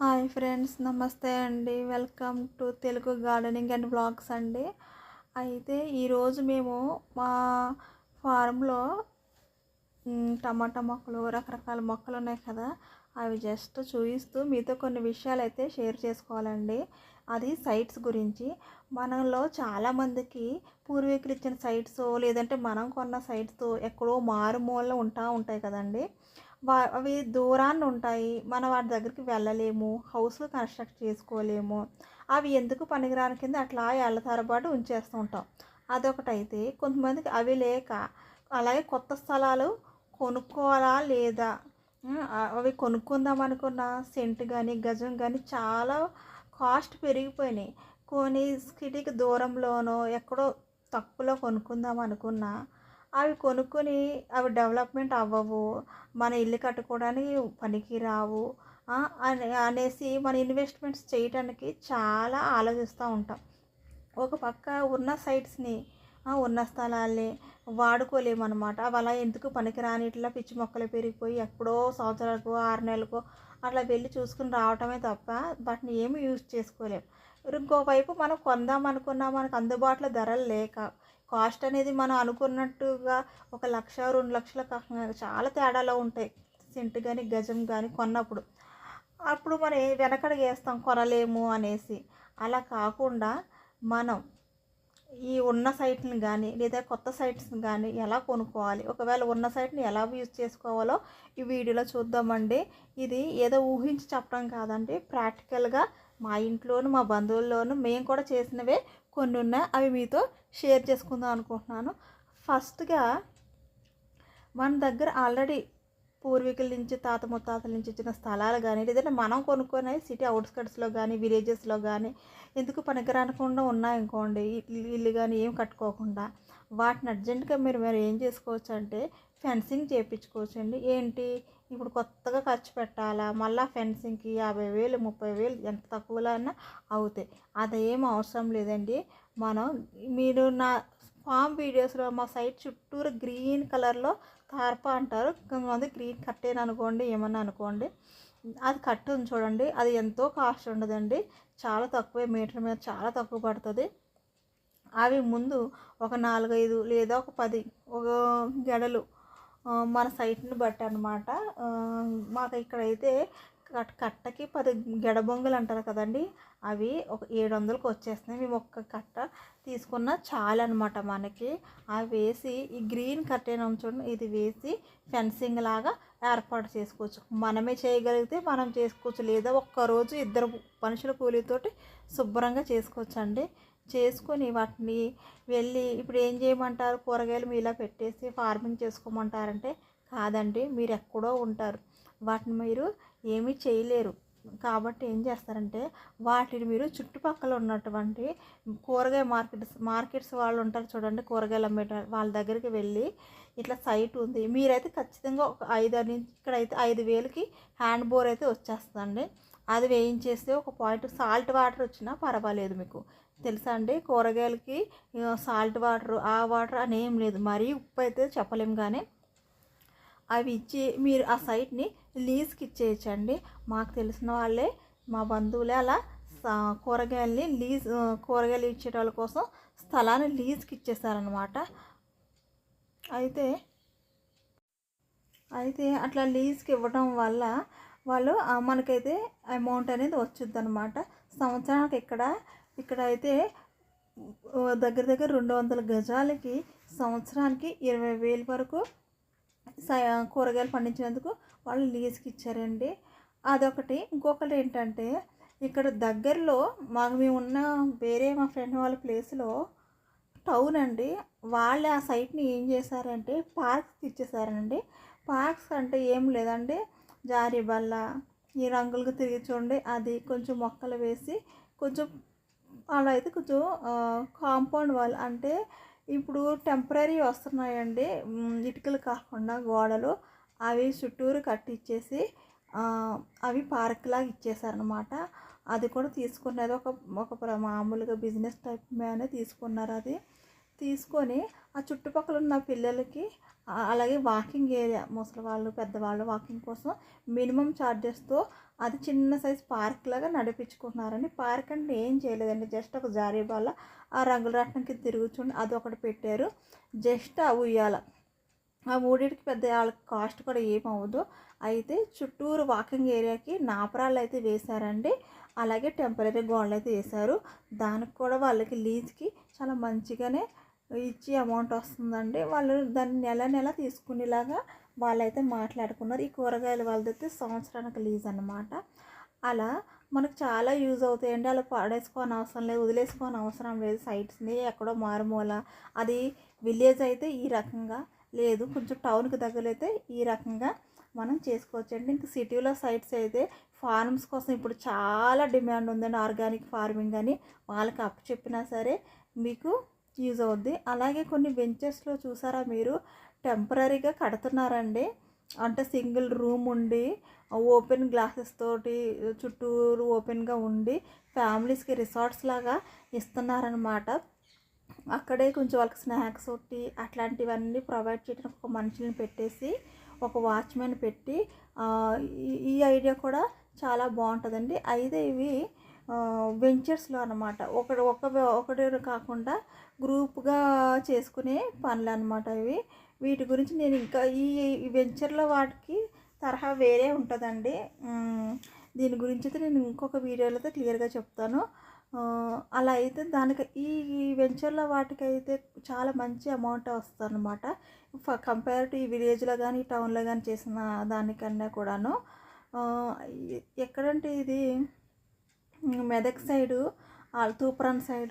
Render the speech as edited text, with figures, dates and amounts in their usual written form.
Hi friends, నమస్తే అండి. Welcome to Telugu gardening and blogs అండి. అయితే ఈరోజు మేము మా ఫారంలో టమాటా మొక్కలు, రకరకాల మొక్కలు ఉన్నాయి కదా, అవి జస్ట్ చూపిస్తూ మీతో కొన్ని విషయాలు అయితే షేర్ చేసుకోవాలండి. అది సైట్స్ గురించి. మనలో చాలామందికి పూర్వీకులు ఇచ్చిన సైట్స్ లేదంటే మనం కొన్న సైట్స్ ఎక్కడో మారుమూలలో ఉంటాయి కదండి. అవి దూరాన్ని ఉంటాయి. మనం వాటి దగ్గరికి వెళ్ళలేము, హౌస్ కన్స్ట్రక్ట్ చేసుకోలేము. అవి ఎందుకు పనికిరాని కింద అట్లా ఏళ్ళ తరబడి ఉంచేస్తూ ఉంటాం. అదొకటైతే కొంతమందికి అవి లేక అలాగే కొత్త స్థలాలు కొనుక్కోవాలా లేదా, అవి కొనుక్కుందాం అనుకున్న సెంట్ కానీ గజం కానీ చాలా కాస్ట్ పెరిగిపోయినాయి. కొన్ని సిటీకి దూరంలోనో ఎక్కడో తక్కువలో కొనుక్కుందాం అనుకున్నా అవి కొనుక్కొని అవి డెవలప్మెంట్ అవ్వవు, మన ఇల్లు కట్టుకోవడానికి పనికి రావు అనేసి మన ఇన్వెస్ట్మెంట్స్ చేయడానికి చాలా ఆలోచిస్తూ ఉంటాం. ఒక పక్క ఉన్న సైట్స్ని ఉన్న స్థలాల్ని వాడుకోలేమన్నమాట. అవి అలా ఎందుకు పనికిరాని ఇట్లా పిచ్చి మొక్కలు పెరిగిపోయి ఎప్పుడో సంవత్సరాలకు 6 నెలలకు అట్లా వెళ్ళి చూసుకుని రావటమే తప్ప వాటిని ఏమి యూజ్ చేసుకోలేము. ఇంకోవైపు మనం కొందాం అనుకున్నా మనకు అందుబాటులో ధరలు లేక కాస్ట్ అనేది మనం అనుకున్నట్టుగా 1,00,000 2,00,000 కాకుండా చాలా తేడాలో ఉంటాయి. సెంటు కానీ గజం కానీ కొన్నప్పుడు అప్పుడు మనం వెనకడుగు వేస్తాం కొనలేము అనేసి. అలా కాకుండా మనం ఈ ఉన్న సైట్ని కానీ లేదా కొత్త సైట్స్ని కానీ ఎలా కొనుక్కోవాలి, ఒకవేళ ఉన్న సైట్ని ఎలా యూజ్ చేసుకోవాలో ఈ వీడియోలో చూద్దామండి. ఇది ఏదో ఊహించి చెప్పడం కాదండి, ప్రాక్టికల్గా మా ఇంట్లోనూ మా బంధువుల్లోనూ మేము కూడా చేసినవే కొన్ని ఉన్నాయి. అవి మీతో షేర్ చేసుకుందాం అనుకుంటున్నాను. ఫస్ట్గా మన దగ్గర ఆల్రెడీ పూర్వీకుల నుంచి తాత ముత్తాతల నుంచి ఇచ్చిన స్థలాలు కానీ లేదంటే మనం కొనుక్కునే సిటీ అవుట్స్కట్స్లో కానీ విలేజెస్లో కానీ ఎందుకు పనికిరానకుండా ఉన్నాయనుకోండి, ఇల్లు కానీ ఏం కట్టుకోకుండా, వాటిని అర్జెంటుగా మీరు ఏం చేసుకోవచ్చు అంటే ఫెన్సింగ్ చేయించుకోవచ్చు అండి. ఏంటి ఇప్పుడు కొత్తగా ఖర్చు పెట్టాలా, మళ్ళీ ఫెన్సింగ్కి 50,000 30,000 ఎంత తక్కువలో అయినా అవుతాయి. అదేం అవసరం లేదండి. మీరు నా ఫామ్ వీడియోస్లో మా సైట్ చుట్టూరు గ్రీన్ కలర్లో తార్పా అంటారు, కొంతమంది గ్రీన్ కట్టేని అనుకోండి, ఏమన్నా అనుకోండి, అది కట్టుని చూడండి. అది ఎంతో కాస్ట్ ఉండదండి, చాలా తక్కువే, మీటర్ మీద చాలా తక్కువ పడుతుంది. అవి ముందు ఒక 4-5 లేదా ఒక 10 ఒక గెడలు మన సైట్ని బట్టి అనమాట. మాకు ఇక్కడైతే కట్టకి 10 గెడబొంగులు అంటారు కదండి, అవి ఒక 700కి వచ్చేస్తున్నాయి. మేము ఒక్క కట్ట తీసుకున్న చాలన్నమాట మనకి. అవి వేసి ఈ గ్రీన్ కర్టెన్ చూడండి, ఇది వేసి ఫెన్సింగ్ లాగా ఏర్పాటు చేసుకోవచ్చు. మనమే చేయగలిగితే మనం చేసుకోవచ్చు, లేదా ఒక్కరోజు 2 మనుషుల కూలీతోటి శుభ్రంగా చేసుకోవచ్చు అండి. చేసుకొని వాటిని వెళ్ళి ఇప్పుడు ఏం చేయమంటారు, కూరగాయలు మీలా పెట్టేసి ఫార్మింగ్ చేసుకోమంటారంటే కాదండి, మీరు ఎక్కడో ఉంటారు, వాటిని మీరు ఏమీ చేయలేరు. కాబట్టి ఏం చేస్తారంటే వాటిని మీరు చుట్టుపక్కల ఉన్నటువంటి కూరగాయ మార్కెట్స్ వాళ్ళు ఉంటారు చూడండి, కూరగాయలు అమ్మేట వాళ్ళ దగ్గరికి వెళ్ళి ఇట్లా సైట్ ఉంది, మీరైతే ఖచ్చితంగా ఒక 5 నుంచి ఇక్కడైతే 5,000కి హ్యాండ్ బోర్ అయితే వచ్చేస్తుందండి. అది వేయించేస్తే ఒక పాయింట్ సాల్ట్ వాటర్ వచ్చినా పర్వాలేదు. మీకు తెలుసా అండి, కూరగాయలకి సాల్ట్ వాటర్ ఆ వాటర్ అని ఏం లేదు, మరీ ఉప్పు అయితే చెప్పలేము. కానీ అవి ఇచ్చి మీరు ఆ సైట్ని లీజ్కి ఇచ్చేయచ్చండి. మాకు తెలిసిన వాళ్ళే, మా బంధువులే అలా కూరగాయల్ని కూరగాయలు ఇచ్చే వాళ్ళ కోసం స్థలాన్ని లీజ్కి ఇచ్చేసారనమాట. అయితే అట్లా లీజ్కి ఇవ్వడం వల్ల వాళ్ళు మనకైతే అమౌంట్ అనేది వచ్చుద్ది అనమాట. సంవత్సరానికి ఇక్కడైతే దగ్గర దగ్గర 200 గజాలకి సంవత్సరానికి 20,000 వరకు కూరగాయలు పండించినందుకు వాళ్ళు లీజ్కి ఇచ్చారండి. అదొకటి. ఇంకొకటి ఏంటంటే ఇక్కడ దగ్గరలో మేము ఉన్న వేరే మా ఫ్రెండ్ వాళ్ళ ప్లేస్లో టౌన్ అండి, వాళ్ళు ఆ సైట్ని ఏం చేశారంటే పార్క్స్కి ఇచ్చేసారండి. పార్క్స్ అంటే ఏం లేదండి, జారీ బల్ల, ఈ రంగులకు తిరిగి చూడండి, అది కొంచెం మొక్కలు వేసి కొంచెం అలా అయితే కొంచెం కాంపౌండ్ వాల్ అంటే ఇప్పుడు టెంపరీ వస్తున్నాయండి, ఇటుకలు కాకుండా గోడలు, అవి చుట్టూరు కట్టించేసి అవి పార్క్ లాగా ఇచ్చేసారనమాట. అది కూడా తీసుకున్నది ఒక మామూలుగా బిజినెస్ టైప్ మీదనే తీసుకున్నారు. అది తీసుకొని ఆ చుట్టుపక్కల ఉన్న పిల్లలకి అలాగే వాకింగ్ ఏరియా ముసలి వాళ్ళు పెద్దవాళ్ళు వాకింగ్ కోసం మినిమం ఛార్జెస్తో అది చిన్న సైజ్ పార్క్ లాగా నడిపించుకుంటున్నారండి. పార్క్ అంటే ఏం చేయలేదండి, జస్ట్ ఒక జారీ బాల ఆ రంగుల రత్నంకి తిరుగుచుండి అదొకటి పెట్టారు. జస్ట్ ఆ ఉయ్యాల ఆ మూడింటికి పెద్ద వాళ్ళకి కాస్ట్ కూడా ఏమవ్వదు. అయితే చుట్టూరు వాకింగ్ ఏరియాకి నాపరాలు అయితే వేశారండి. అలాగే టెంపరీ గోడలు అయితే వేశారు. దానికి కూడా వాళ్ళకి లీజ్కి చాలా మంచిగానే ఇచ్చి అమౌంట్ వస్తుందండి. వాళ్ళు దాన్ని నెల నెల తీసుకునేలాగా వాళ్ళైతే మాట్లాడుకున్నారు. ఈ కూరగాయల వాళ్ళదైతే సంవత్సరానికి లీజ్ అన్నమాట. అలా మనకు చాలా యూజ్ అవుతాయండి. అలా పడేసుకోని అవసరం లేదు, వదిలేసుకోని అవసరం లేదు. సైట్స్ని ఎక్కడో మారుమూల, అది విలేజ్ అయితే ఈ రకంగా, లేదు కొంచెం టౌన్కి దగ్గరైతే ఈ రకంగా మనం చేసుకోవచ్చండి. ఇంక సిటీలో సైట్స్ అయితే ఫార్మ్స్ కోసం ఇప్పుడు చాలా డిమాండ్ ఉందండి. ఆర్గానిక్ ఫార్మింగ్ అని వాళ్ళకి అప్పు చెప్పినా సరే మీకు యూజ్ అవుద్ది. అలాగే కొన్ని వెంచర్స్లో చూసారా మీరు, టెంపరీగా కడుతున్నారండి. అంటే సింగిల్ రూమ్ ఉండి ఓపెన్ గ్లాసెస్ తోటి చుట్టూరు ఓపెన్గా ఉండి ఫ్యామిలీస్కి రిసార్ట్స్ లాగా ఇస్తున్నారనమాట. అక్కడే కొంచెం వాళ్ళకి స్నాక్స్ ఒకటి అట్లాంటివన్నీ ప్రొవైడ్ చేయడానికి ఒక మనుషులను పెట్టేసి ఒక వాచ్మెన్ పెట్టి ఈ ఐడియా కూడా చాలా బాగుంటుందండి. అయితే ఇవి వెంచర్స్లో అనమాట. ఒకటి కాకుండా గ్రూప్గా చేసుకునే పనులు అనమాట ఇవి. వీటి గురించి నేను ఇంకా ఈ వెంచర్లో వాటికి తరహా వేరే ఉంటుందండి. దీని గురించి అయితే నేను ఇంకొక వీడియోలో అయితే క్లియర్గా చెప్తాను. అలా అయితే దానికి ఈ వెంచర్లో వాటికైతే చాలా మంచి అమౌంట్ వస్తుంది అనమాట. కంపేర్ టు ఈ విలేజ్లో కానీ టౌన్లో కానీ చేసిన దానికన్నా కూడాను. ఎక్కడంటే ఇది మెదక్ సైడు, తూప్రాన్ సైడు